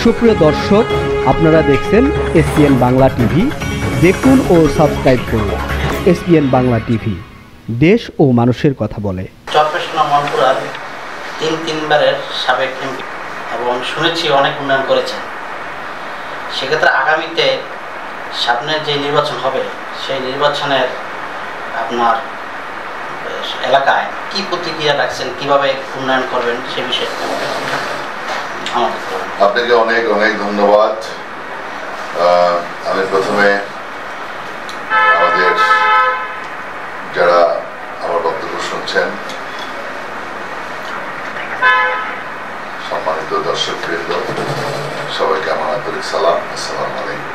সুপ্রিয় দর্শক, আপনারা দেখছেন এসপিএন বাংলা টিভি। দেখুন ও সাবস্ক্রাইব করুন এসপিএন বাংলা টিভি, দেশ ও মানুষের কথা বলে। চরপেশনা মনপুরার তিনবারের সাবেক এমপি এবং শুনেছি অনেক উন্নয়ন করেছেন। সেক্ষেত্রে আগামীতে সামনের যে নির্বাচন হবে সেই নির্বাচনের আপনার এলাকায় কি প্রতিক্রিয়া রাখছেন, কিভাবে উন্নয়ন করবেন সে বিষয়ে আপনাকে অনেক অনেক ধন্যবাদ। আমি প্রথমে আমাদের যারা আমার বক্তব্য শুনছেন সম্মানিত দর্শকবৃন্দ, সবাইকে আমার আন্তরিক সালাম, আসসালামু আলাইকুম।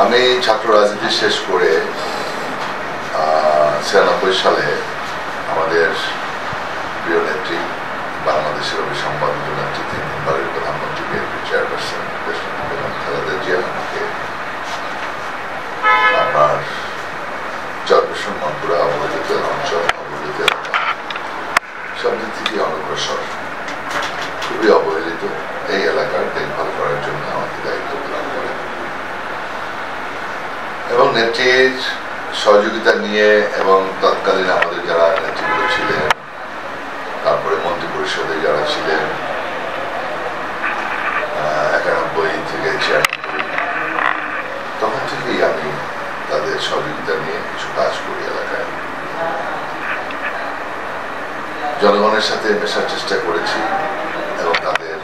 আমি ছাত্র রাজনীতি শেষ করে 96 সালে আমাদের প্রিয় নেত্রী, বাংলাদেশের অভিসম্পাদিত নেত্রী, তিনবারের প্রধানমন্ত্রী, বিএনপি চেয়ারপারসন বেগম খালেদা জিয়া আমাকে আপনার চরপেশন মনপুরা অবহেলিত অঞ্চল, অবহেলিত এলাকা, সব দিক থেকে অনগ্রসর, খুবই অবহেলিত এই এলাকার দেখভাল করার জন্য আমাকে দায়িত্ব প্রদান করেন এবং নেত্রীর সহযোগিতা নিয়ে এবং তৎকালীন আমাদের যারা নেতৃবৃন্দ ছিলেন, তারপরে মন্ত্রী পরিষদে যারা ছিলেন 91 থেকে 96, তখন থেকেই আমি তাদের সহযোগিতা নিয়ে কিছু কাজ করি এলাকায়। জনগণের সাথে মেশার চেষ্টা করেছি এবং তাদের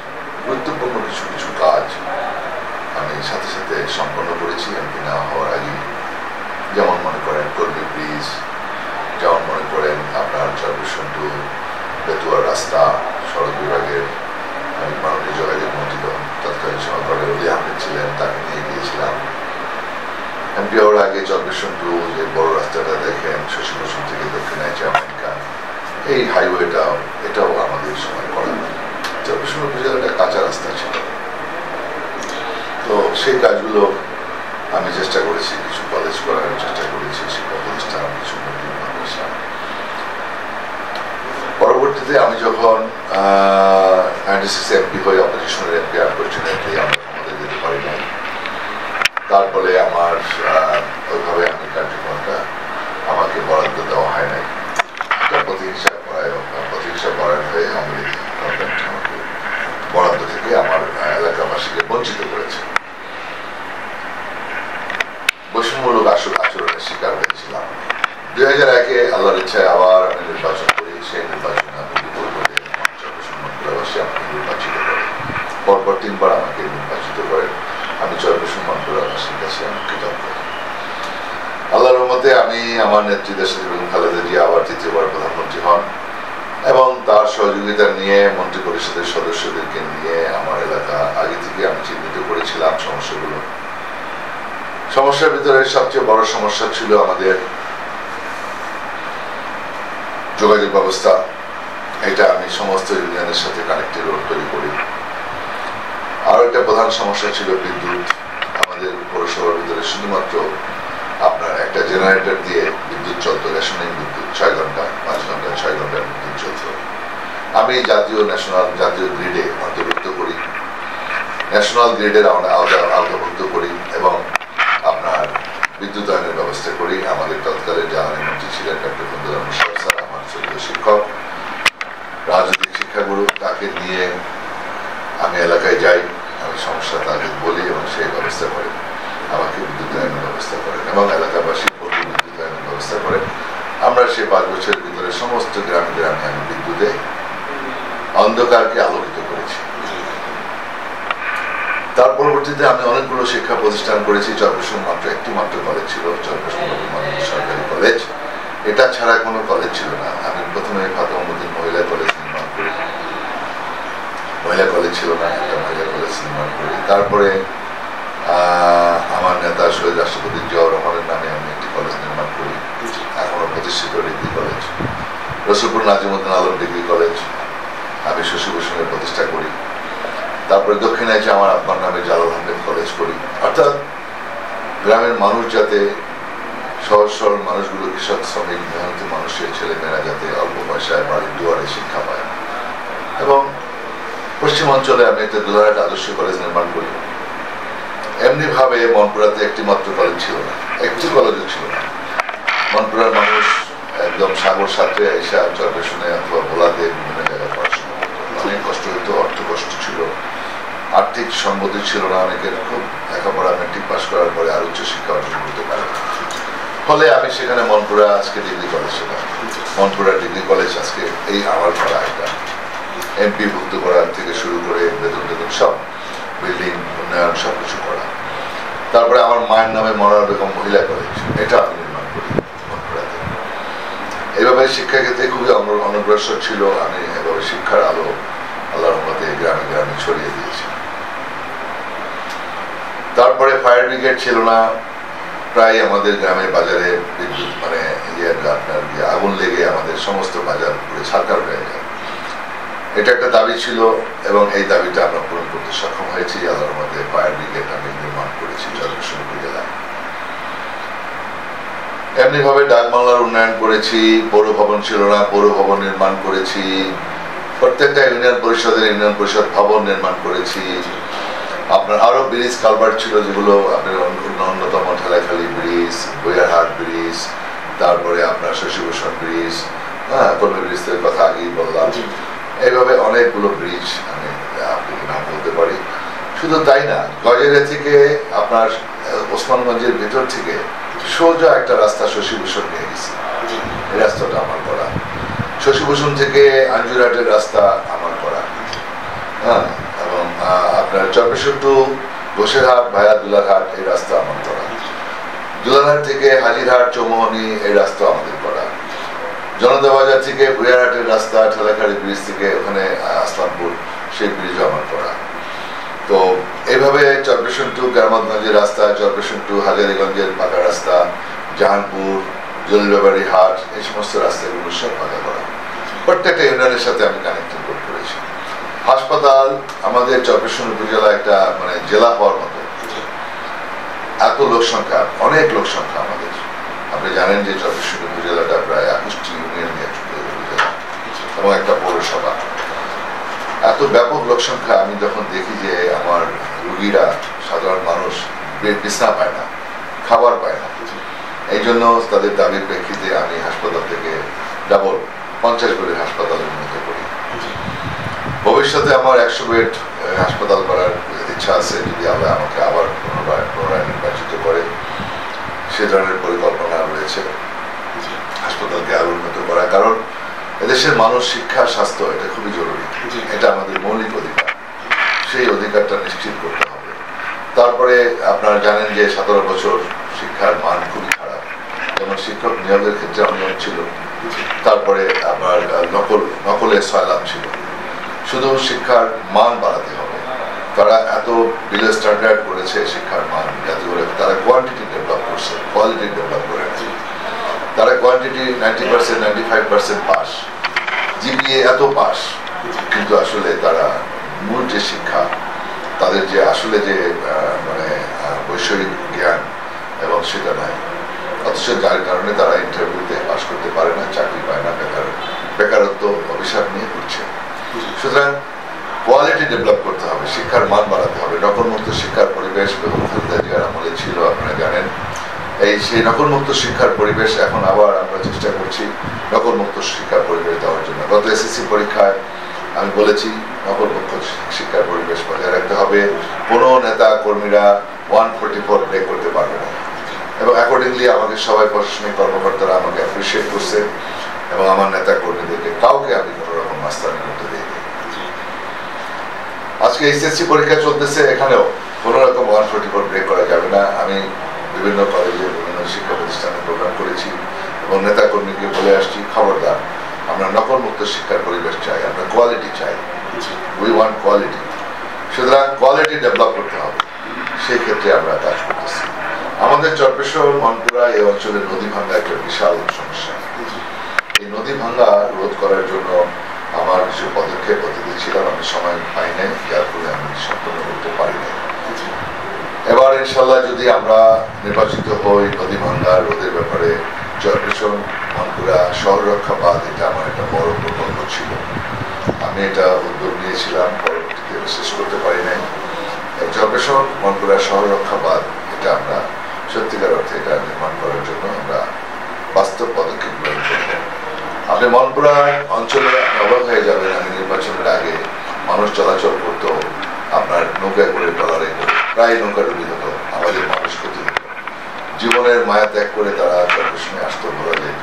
গুরুত্বপূর্ণ কিছু কিছু কাজ আমি সাথে সাথে সম্পন্ন করেছি এমপি না হওয়ার আগে। যেমন মনে করেন কর্মী ব্রিজ, যেমন মনে করেন আপনার চরপেশন টু বেতুয়া রাস্তা, সড়ক বিভাগের আমি মাননীয় যোগাযোগ মন্ত্রী তৎকালীন সময় অলি আহমেদ ছিলেন, তাকে নিয়ে গিয়েছিলাম। এমপি হওয়ার আগে চরপেশন টু যে বড় রাস্তাটা দেখেন শশীভূষণ থেকে দক্ষিণায় আমেরিকা, এই হাইওয়েটাও এটাও আমাদের সময় করা। চরপেশন উপজেলাটা কাঁচা রাস্তা ছিল, তো সেই কাজগুলো আমি চেষ্টা করেছি। কিছু কলেজ করার চেষ্টা করেছি, শিক্ষা প্রতিষ্ঠান, কিছু মাদ্রাসা। পরবর্তীতে আমি যখন 96 এমপি হয়ে অপোজিশনের এমপি, আনফরচুনেটলি আমরা ক্ষমতা যেতে পারি নাই। তারপরে আমার ওইভাবে আমি কার্যক্রমটা আমাকে বরাদ্দ দেওয়া হয় নাই। প্রতিহিংসা পরায়ণ হয়ে আমাকে বরাদ্দ থেকে আমার এলাকাবাসীকে বঞ্চিত করেছে। বৈষম্যমূলক আচরণের শিকার হয়েছিলাম। 2001-এ আল্লাহর ইচ্ছায় আবার আমি নির্বাচন করি। সেই নির্বাচনে আমি বিপুল ভোটে চরপেশন মনপুরাবাসী আমাকে নির্বাচিত করে, পরপর 3বার আমাকে নির্বাচিত করেন। আমি চরপেশন মনপুরাবাসীর কাছে আমি কৃতজ্ঞ। আল্লাহর রহমতে আমি আমার নেত্রী দেশনেত্রী বেগম খালেদা জিয়া আবার 3য়বার প্রধানমন্ত্রী হন এবং তার সহযোগিতা নিয়ে মন্ত্রী পরিষদের সদস্যদেরকে নিয়ে আমার এলাকা আগে থেকে আমি চিহ্নিত করেছিলাম সমস্যাগুলো। সমস্যার ভিতরে সবচেয়ে বড় সমস্যা ছিল আমাদের যোগাযোগ ব্যবস্থা। এটা আমি সমস্ত ইউনিয়নের সাথে কানেক্টেড রোড তৈরি করি। আর একটা প্রধান সমস্যা ছিল বিদ্যুৎ। আমাদের পৌরসভার ভিতরে শুধুমাত্র আপনার একটা জেনারেটর দিয়ে বিদ্যুৎ চলতো, রেশনিং বিদ্যুৎ 6 ঘন্টা 5 ঘন্টা 6 ঘন্টা বিদ্যুৎ চলত। আমি জাতীয় গ্রিডে অন্তর্ভুক্ত করি, ন্যাশনাল গ্রিডের আওতাভুক্ত করি এবং আপনার বিদ্যুতায়নের ব্যবস্থা করি। আমাদের তৎকালীন জ্বালানি মন্ত্রী ছিলেন ডক্টর ফজলুল মোশাররফ স্যার, আমার ছোট শিক্ষক, রাজনৈতিক শিক্ষাগুরু। তাকে নিয়ে আমি এলাকায় যাই, আমি সমস্যা তাকে বলি এবং সেই ব্যবস্থা করেন, আমাকে বিদ্যুতায়নের ব্যবস্থা করেন এবং এলাকাবাসী বিদ্যুতায়নের ব্যবস্থা করেন। আমরা সেই 5 বছরের ভিতরে সমস্ত গ্রামে গ্রামে আমি বিদ্যুতে অন্ধকারকে আলোকিত করেছি। তার পরবর্তীতে আমি অনেকগুলো শিক্ষা প্রতিষ্ঠান করেছি। চরপেশন মাত্র একটি মাত্র কলেজ ছিল, চরপেশন সরকারি কলেজ। এটা ছাড়া কোনো কলেজ ছিল না। আমি প্রথমে ফাতেমাউদ্দিন মহিলা কলেজ নির্মাণ করি, মহিলা কলেজ ছিল না, একটা মহিলা কলেজ নির্মাণ করি। তারপরে আমার নেতা শহীদ রাষ্ট্রপতি জিয়াউর রহমানের নামে আমি একটি কলেজ নির্মাণ করি, এখনো প্রতিষ্ঠিত degree college. Rasulpur Nazimuddin Alam degree college আমি শশীভূষণের প্রতিষ্ঠা করি। তারপরে দক্ষিণায় আমার আব্বার নামে জালাল আহমেদ কলেজ করি। অর্থাৎ গ্রামের মানুষ যাতে, সহজ সরল মানুষগুলো, কৃষক শ্রমিক মেহনতি মানুষের ছেলেমেয়েরা যাতে অল্প পয়সায় বাড়ির দুয়ারে শিক্ষা পায়, পশ্চিম অঞ্চলে আমি একটা দুলারহাট আদর্শ কলেজ নির্মাণ করি। এমনি ভাবে মনপুরাতে একটি মাত্র কলেজ ছিল না, একটি কলেজও ছিল না। মনপুরার মানুষ একদম সাগর সাথে এসে চরপেশনে অথবা ভোলাতে বিভিন্ন জায়গায় পড়াশোনা করতো। অনেক কষ্ট হইতো, অর্থ কষ্ট ছিল, আর্থিক সম্পত্তি ছিল না অনেকের। খুব লেখাপড়া মেট্রিক পাস করার পরে আর উচ্চশিক্ষা অর্জন করতে পারে। ফলে আমি সেখানে মনপুরা আজকে ডিগ্রি কলেজ, সেটা মনপুরা ডিগ্রি কলেজ আজকে এই আমার করা একটা এমপি ভুক্ত করার থেকে শুরু করে বেতন টেতন সব বিল্ডিং উন্নয়ন সব কিছু করা। তারপরে আমার মায়ের নামে মনোহর বেগম মহিলা কলেজ, এটা আমি নির্মাণ করি মনপুরাতে। এইভাবে শিক্ষাক্ষেত্রে খুবই অনগ্রসর ছিল। আমি এভাবে শিক্ষার আলো আল্লাহর রহমতে গ্রামে গ্রামে ছড়িয়ে দিয়েছি। তারপরে ফায়ার ব্রিগেড ছিল না, প্রায় আমাদের গ্রামে বাজারে বিদ্যুৎ আপনার আগুন লেগে আমাদের সমস্ত বাজার পুরো ছারখার হয়ে যায়। এটা একটা দাবি ছিল এবং এই দাবিটা আমরা পূরণ করতে সক্ষম হয়েছি। আল্লাহর রহমতে ফায়ার ব্রিগেড আমি নির্মাণ করেছি চরপেশন উপজেলায়। এমনি ভাবে ডাক বাংলার উন্নয়ন করেছি। পৌর ভবন ছিল না, পৌর ভবন নির্মাণ করেছি। প্রত্যেকটা ইউনিয়ন পরিষদের ইউনিয়ন পরিষদ ভবন নির্মাণ করেছি। আপনার আরো ব্রিজ কালভার্ট ছিল যেগুলো আপনার অন্যতম ঠেলাখালী ব্রিজ, বইয়ারহাট ব্রিজ, তারপরে আপনার শশীভূষণ ব্রিজ, কর্মী ব্রিজের কথা আগেই বললাম। এইভাবে অনেকগুলো ব্রিজ আমি আপনাকে নাম বলতে পারি। শুধু তাই না, গজেরা থেকে আপনার ওসমানগঞ্জের ভেতর থেকে সোজা একটা রাস্তা শশীভূষণ নিয়ে গেছি, এই রাস্তাটা আমার করা। শশীভূষণ থেকে আঞ্জুরহাটের রাস্তা আমার করা। এবং আপনার চরপেশন টু ঘোষেরহাট ভায়া দুলারহাট এই রাস্তা আমার করা। দুলারহাট থেকে হাজিরহাট চৌমোহনী এই রাস্তা আমাদের করা। জনতাবাজার থেকে ভুয়ারহাটের রাস্তা, ঠেলাখালী ব্রিজ থেকে ওখানে আসলামপুর সেই ব্রিজও আমার করা। তো এইভাবে চরপেশন টু গ্রামগঞ্জের রাস্তা, চরপেশন টু হাজারীগঞ্জের পাকা রাস্তা, জাহানপুর, জলিলবাড়ি হাট, এই সমস্ত রাস্তাগুলো সব পাকা করা। প্রত্যেকটা ইউনিয়নের সাথে আমি কানেক্টিং করেছি। হাসপাতাল আমাদের চরপেশন উপজেলা একটা জেলা হওয়ার মতো, এত লোক সংখ্যা, অনেক লোক সংখ্যা আমাদের। আপনি জানেন যে চরপেশন উপজেলাটা প্রায় 21টি ইউনিয়ন নিয়ে উপজেলা এবং একটা পৌরসভা। এত ব্যাপক লোক সংখ্যা আমি যখন দেখি যে আমার রুগীরা, সাধারণ মানুষ বিছনা পায় না, খাবার পায় না, এই জন্য তাদের দাবির প্রেক্ষিতে আমি হাসপাতাল থেকে ডাবল 50 বেডের হাসপাতাল উন্নত করি। ভবিষ্যতে আমার 100 বেড হাসপাতাল করার ইচ্ছা আছে, যদি আল্লাহ আমাকে আবার পুনরায় নির্বাচিত করে। সে ধরনের পরিকল্পনা রয়েছে হাসপাতালকে আরো উন্নত করা। কারণ এদেশের মানুষ শিক্ষা, স্বাস্থ্য এটা খুবই জরুরি, এটা আমাদের মৌলিক অধিকার। সেই অধিকারটা নিশ্চিত করতে হবে। তারপরে আপনারা জানেন যে 17 বছর শিক্ষার মান খুবই খারাপ, যেমন শিক্ষক নিয়োগের ক্ষেত্রে অনিয়ম ছিল। তারপরে আপনার নকলের সয়লাভ ছিল। শুধু শিক্ষার মান বাড়াতে হবে। তারা এত বিলো স্ট্যান্ডার্ড করেছে শিক্ষার মান, যাতে করে তারা কোয়ান্টিটি ডেভেলপ করছে, কোয়ালিটি ডেভেলপ করে না। তারা কোয়ান্টিটি 90%, 95% পাস, জিপিএ এত পাস, কিন্তু আসলে তারা মূল যে শিক্ষা, তাদের যে আসলে যে বৈষয়িক জ্ঞান এবং সেটা নাই। অথচ যার কারণে তারা ইন্টারভিউতে পাস করতে পারে না, চাকরি পায় না, বেকারত্ব অভিশাপ নিয়ে ঘুরছে। সুতরাং কোয়ালিটি ডেভেলপ করতে হবে, শিক্ষার মান বাড়াতে হবে। নকলমুক্ত শিক্ষার পরিবেশ বেগম খালেদা জিয়ার আমলে ছিল, আপনারা জানেন। সেই নকলমুক্ত শিক্ষার পরিবেশ এখন আবার আমরা চেষ্টা করছি নকলমুক্ত শিক্ষার পরিবেশ দেওয়ার জন্য। গত এসএসসি পরীক্ষায় আমি বলেছি নকলমুক্ত শিক্ষার পরিবেশ বজায় রাখতে হবে। কোনো নেতা কর্মীরা 144 ব্রেক করতে পারবে না। এবং অ্যাকর্ডিংলি আমাকে সবাই প্রশাসনিক কর্মকর্তারা আমাকে অ্যাপ্রিসিয়েট করছে এবং আমার নেতা কর্মীদেরকে কাউকে আমি কোনো রকম মাস্তানি করতে দিইনি। আজকে এসএসসি পরীক্ষা চলতেছে, এখানেও কোনো রকম 144 ব্রেক করা যাবে না। আমি বিভিন্ন কলেজে, বিভিন্ন শিক্ষা প্রতিষ্ঠানে প্রোগ্রাম করেছি এবং নেতা কর্মীকে বলে আসছি, খবরদার, আমরা নকলমুক্ত শিক্ষার পরিবেশ চাই, আমরা কোয়ালিটি চাই, উই ওয়ান্ট কোয়ালিটি। সুতরাং কোয়ালিটি ডেভেলপ করতে হবে, সেই ক্ষেত্রে আমরা কাজ করতেছি। আমাদের চরপেশন, মনপুরা এই অঞ্চলের নদী ভাঙ্গা একটা বিশাল সমস্যা। এই নদী ভাঙ্গা রোধ করার জন্য আমার কিছু পদক্ষেপ হতে দিয়েছিলাম, আমি সময় পাই নাই, যার ফলে আমি সম্পূর্ণ করতে পারি নাই। এবার ইনশাল্লাহ যদি আমরা নির্বাচিত হই, নদী ভাঙ্গা রোধের ব্যাপারে চরপেশন, মনপুরা শহর রক্ষা বাঁধ, এটা আমার একটা বড় প্রকল্প ছিল। আমি এটা উদ্যোগ নিয়েছিলাম, পরবর্তীতে শেষ করতে পারি নাই। যজ্ঞসন মনপুরা শহর রক্ষাবাদ, এটা আমরা সত্যিকার অর্থে এটা নির্মাণ করার জন্য আমরা বাস্তব পদক্ষেপ গ্রহণ করব। আপনি মনপুরা অঞ্চলে অবাক হয়ে যাবেন, আমি নির্বাচনের আগে মানুষ চলাচল করতো আপনার নৌকায় করে ট্রলারে করে, প্রায় নৌকা ডুবি হতো, আমাদের মানুষ ক্ষতি হতো, জীবনের মায়া ত্যাগ করে তারা যজ্ঞসনে আসতো, ভরা যেত।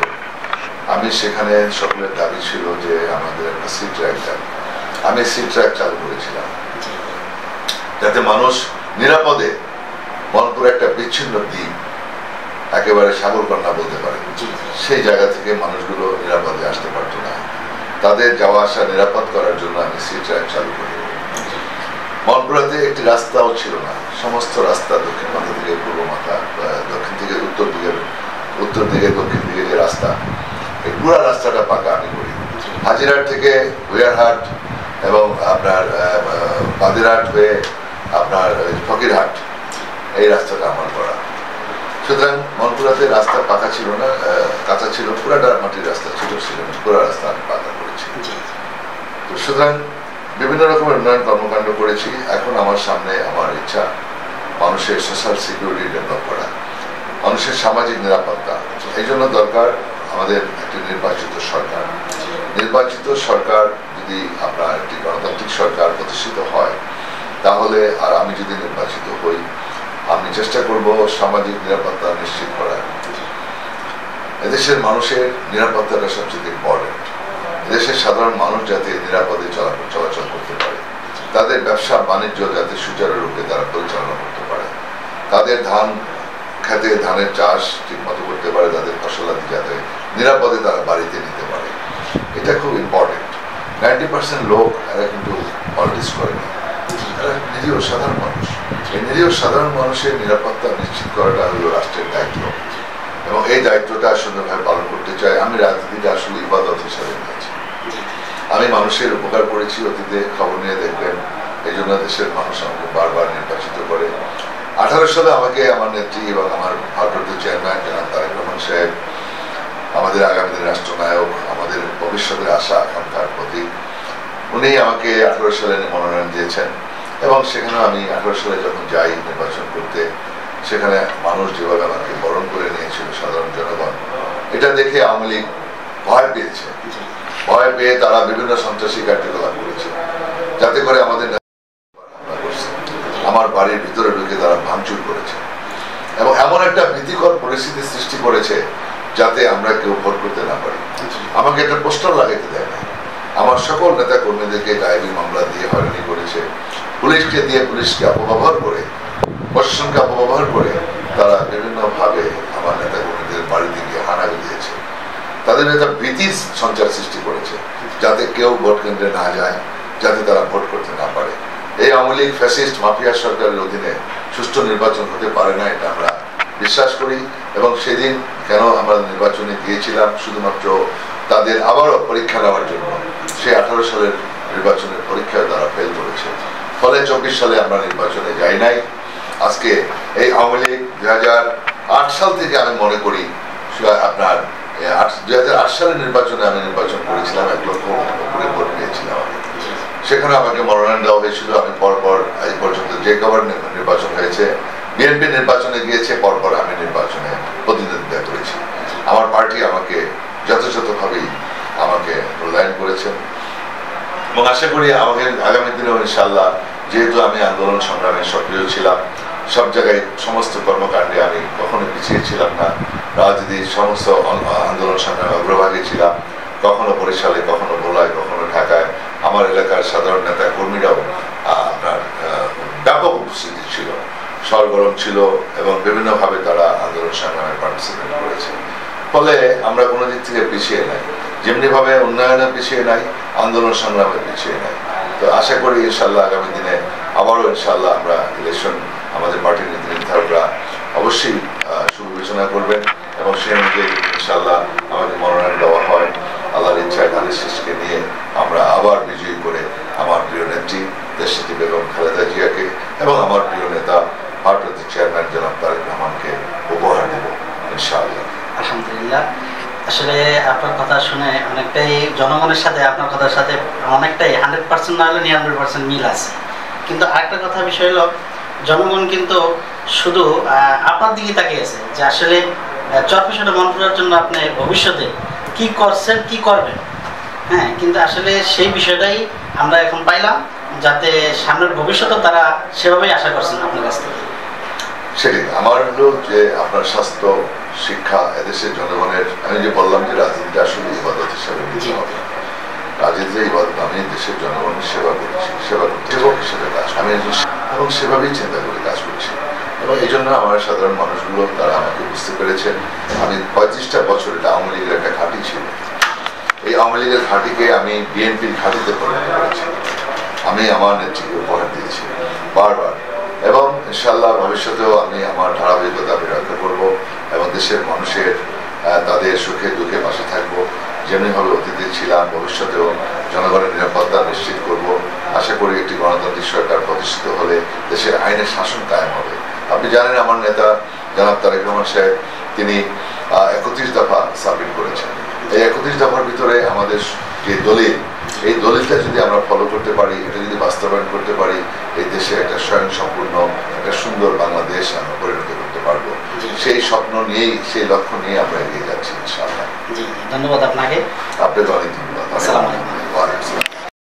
আমি সেখানে সকলের দাবি ছিল যে আমাদের একটা সি ট্র্যাক চাই, আমি সি ট্র্যাক চালু করেছিলাম যাতে মানুষ নিরাপদে মনপুর একটা বিচ্ছিন্ন দ্বীপ, একেবারে সাগরকন্যা বলতে পারে, সেই জায়গা থেকে মানুষগুলো নিরাপদে আসতে পারতো না। তাদের যাওয়া আসা নিরাপদ করার জন্য আমি সি ট্র্যাক চালু করি। মনপুরাতে একটি রাস্তাও ছিল না, সমস্ত রাস্তা দক্ষিণ মাথা থেকে পূর্ব মাথা, দক্ষিণ থেকে উত্তর দিকে দক্ষিণ দিকে যে রাস্তা, এই পুরো রাস্তাটা পাকা আমি করি। হাজিরহাট থেকে হুয়ারহাট এবং আপনার বাদিরহাট হয়ে আপনার ফকিরহাট, এই রাস্তাটা আমার করা। সুতরাং মনপুরাতে রাস্তা পাকা ছিল না, কাঁচা ছিল, পুরাটা মাটির রাস্তা ছিল, পুরা রাস্তা আমি পাকা করেছি। তো সুতরাং বিভিন্ন রকমের উন্নয়ন কর্মকাণ্ড করেছি। এখন আমার সামনে আমার ইচ্ছা মানুষের সোশ্যাল সিকিউরিটি ডেভেলপ করা, মানুষের সামাজিক নিরাপত্তা। এই জন্য দরকার আমাদের একটি নির্বাচিত সরকার। নির্বাচিত সরকার যদি আপনার একটি গণতান্ত্রিক সরকার প্রতিষ্ঠিত হয়, তাহলে আর আমি যদি নির্বাচিত হই, আমি চেষ্টা করব সামাজিক নিরাপত্তা নিশ্চিত করার। এদেশের মানুষের নিরাপত্তাটা সবচেয়ে ইম্পর্টেন্ট। এদেশের সাধারণ মানুষ যাতে নিরাপদে চলাচল করতে পারে, তাদের ব্যবসা বাণিজ্য যাতে সুচারুরূপে তারা পরিচালনা করতে পারে, তাদের ধান খেতে ধানের চাষ ঠিক মতো করতে পারে, তাদের ফসলাদি যাতে নিরাপদে তারা বাড়িতে নিতে পারে, এটা খুব ইম্পর্টেন্ট। 90% লোক এরা কিন্তু পলিটিক্স করে না, এরা নিরীহ সাধারণ মানুষ। এই নিরীহ সাধারণ মানুষের নিরাপত্তা নিশ্চিত করাটা হলো রাষ্ট্রের দায়িত্ব, এবং এই দায়িত্বটা সুন্দরভাবে পালন করতে চাই। আমি রাজনীতিটা আসলে ইবাদত হিসাবে নিয়েছি। আমি মানুষের উপকার করেছি অতীতে, খবর নিয়ে দেখবেন। এই জন্য দেশের মানুষ আমাকে বারবার নির্বাচিত করে। 18 সালে আমাকে আমার নেত্রী এবং আমার ভারপ্রাপ্ত চেয়ারম্যান জনাব তারেক রহমান সাহেব, আমাদের আগামী দিনের রাষ্ট্রনায়ক, আমাদের ভবিষ্যতের আশা আকাঙ্ক্ষার প্রতীক, উনি আমাকে 18 সালে মনোনয়ন দিয়েছেন। এবং সেখানে আমি 18 সালে যখন যাই নির্বাচন করতে, সেখানে মানুষ যেভাবে আমাকে বরণ করে নিয়েছিল, সাধারণ জনগণ, এটা দেখে আওয়ামী লীগ ভয় পেয়েছে। ভয় পেয়ে তারা বিভিন্ন সন্ত্রাসী কার্যকলাপ করেছে, যাতে করে আমাদের আমার বাড়ির ভিতরে ঢুকে তারা ভাঙচুর করেছে এবং এমন একটা ভীতিকর পরিস্থিতি সৃষ্টি করেছে যাতে আমরা কেউ ভোট করতে না পারি। আমাকে একটা পোস্টার লাগাইতে দেয় না। আমার সকল নেতা কর্মীদেরকে গায়েবী মামলা দিয়ে হয়রানি করেছে, পুলিশকে দিয়ে পুলিশকে অপব্যবহার করে, প্রশাসনকে অপব্যবহার করে তারা বিভিন্নভাবে আমার নেতা কর্মীদের বাড়িতে গিয়ে হানা দিয়েছে। তাদের একটা ভীতির সঞ্চার সৃষ্টি করেছে যাতে কেউ ভোট কেন্দ্রে না যায়, যাতে তারা ভোট করতে না পারে। এই আওয়ামী লীগ ফ্যাসিস্ট মাফিয়া সরকারের অধীনে সুষ্ঠু নির্বাচন হতে পারে না, এটা আমরা বিশ্বাস করি। এবং সেদিন কেন আমরা নির্বাচনে গিয়েছিলাম, শুধুমাত্র তাদের আবারও পরীক্ষা নেওয়ার জন্য। সেই 18 সালের নির্বাচনের পরীক্ষায় তারা ফেল করেছে, ফলে 24 সালে আমরা নির্বাচনে যাই নাই। আজকে এই আওয়ামী লীগ 2008 সাল থেকে আমি মনে করি, আপনার 2008 সালের নির্বাচনে আমি নির্বাচন করেছিলাম, 1 লক্ষ উপরে ভোট পেয়েছিলাম। সেখানে আমাকে মনোনয়ন দেওয়া হয়েছিল। আমি পরপর এই পর্যন্ত যে কবার নির্বাচন হয়েছে, বিএনপি নির্বাচনে গিয়েছে, পরপর আমি নির্বাচনে প্রতিদ্বন্দ্বিতা করেছি। আমার পার্টি আমাকে যথাযথভাবেই আমাকে মূল্যায়ন করেছেন এবং আশা করি আমাকে আগামী দিনেও ইনশাআল্লাহ, যেহেতু আমি আন্দোলন সংগ্রামে সক্রিয় ছিলাম, সব জায়গায় সমস্ত কর্মকাণ্ডে আমি কখনো পিছিয়ে ছিলাম না, রাজনীতির সমস্ত আন্দোলন সংগ্রামে অগ্রভাগে ছিলাম, কখনো বরিশালে, কখনো ভোলায়, কখনো ঢাকায়। আমার এলাকার সাধারণ নেতা কর্মীরাও আপনার ব্যাপক উপস্থিতি ছিল, সরগরম ছিল এবং বিভিন্নভাবে তারা আন্দোলন সংগ্রামে পার্টিসিপেট করেছে। ফলে আমরা কোনো দিক থেকে পিছিয়ে নাই, যেমনিভাবে উন্নয়নে পিছিয়ে নাই, আন্দোলন সংগ্রামে পিছিয়ে নাই। তো আশা করি ইনশাআল্লাহ আগামী দিনে আবারও ইনশাআল্লাহ আমরা ইলেকশন, আমাদের পার্টির নীতি নির্ধারকরা অবশ্যই সুবিবেচনা করবেন এবং সেই অনুযায়ী ইনশাআল্লাহ আমাদের মনোনয়ন দেওয়া হয়। আল্লাহর ইচ্ছায় ধানের শীষকে নিয়ে আমরা আবার বিজয়ী করে আমার প্রিয় নেত্রী দেশনেত্রী বেগম খালেদা জিয়াকে এবং আমার প্রিয় নেতা ভারপ্রাপ্ত চেয়ারম্যান জনাব তারেক রহমানকে উপহার দেব ইনশাআল্লাহ। আলহামদুলিল্লাহ। আসলে আপনার কথা শুনে অনেকটাই জনগণের সাথে আপনার কথার সাথে অনেকটাই 100% না হলে 99% মিল আছে। কিন্তু আরেকটা কথা বিষয় হলো জনগণ কিন্তু শুধু আপনার দিকে তাকিয়েছে যে আসলে চরপেশাটা মন্ত্রণার জন্য আপনি ভবিষ্যতে কি করছেন কি করবেন, হ্যাঁ, কিন্তু আসলে সেই বিষয়টাই আমরা এখন পাইলাম, যাতে সামনের ভবিষ্যতে তারা সেভাবেই আশা করছেন আপনার কাছ থেকে। সেটাই আমার হলো যে আপনার স্বাস্থ্য, শিক্ষা, এদেশের জনগণের, আমি যে বললাম যে রাজনীতিটা আসলে ইবাদত হিসাবে নিতে হবে। রাজনীতি ইবাদত, আমি দেশের জনগণের সেবা করছি, সেবক হিসেবে কাজ আমি এবং সেভাবেই চিন্তা করে কাজ করছি। এবং এই জন্য আমার সাধারণ মানুষগুলো তারা আমাকে বুঝতে পেরেছেন। আমি 35টা বছর এটা আওয়ামী লীগের একটা ঘাঁটি ছিল, এই আওয়ামী লীগের ঘাঁটিকে আমি বিএনপির ঘাঁটিতে পরিণত করেছি। আমি আমার নেত্রীকে উপহার দিয়েছি বারবার, এবং ইনশাল্লাহ ভবিষ্যতেও আমি আমার ধারাবাহিকতা আমি রক্ষা করবো এবং দেশের মানুষের তাদের সুখে দুঃখে পাশে থাকবো। যেমনিভাবে অতীতে ছিলাম, ভবিষ্যতেও জনগণের নিরাপত্তা নিশ্চিত করব। আশা করি একটি গণতান্ত্রিক সরকার প্রতিষ্ঠিত হলে দেশের আইনের শাসন কায়েম হবে। আপনি জানেন আমার নেতা জনাব তারেক রহমান সাহেব তিনি 31 দফা সাবমিট করেছেন। এই 31 দফার ভিতরে আমাদের যে দলিল, এই দলিলটা যদি আমরা ফলো করতে পারি, এটা যদি বাস্তবায়ন করতে পারি, এই দেশে একটা স্বয়ংসম্পূর্ণ একটা সুন্দর বাংলাদেশ আমরা পরিণত করতে পারবো। সেই স্বপ্ন নিয়েই, সেই লক্ষ্য নিয়ে আমরা এগিয়ে যাচ্ছি ইনশাআল্লাহ। জি, ধন্যবাদ আপনাকে। আপনাকে অনেক ধন্যবাদ। আসসালামু আলাইকুম।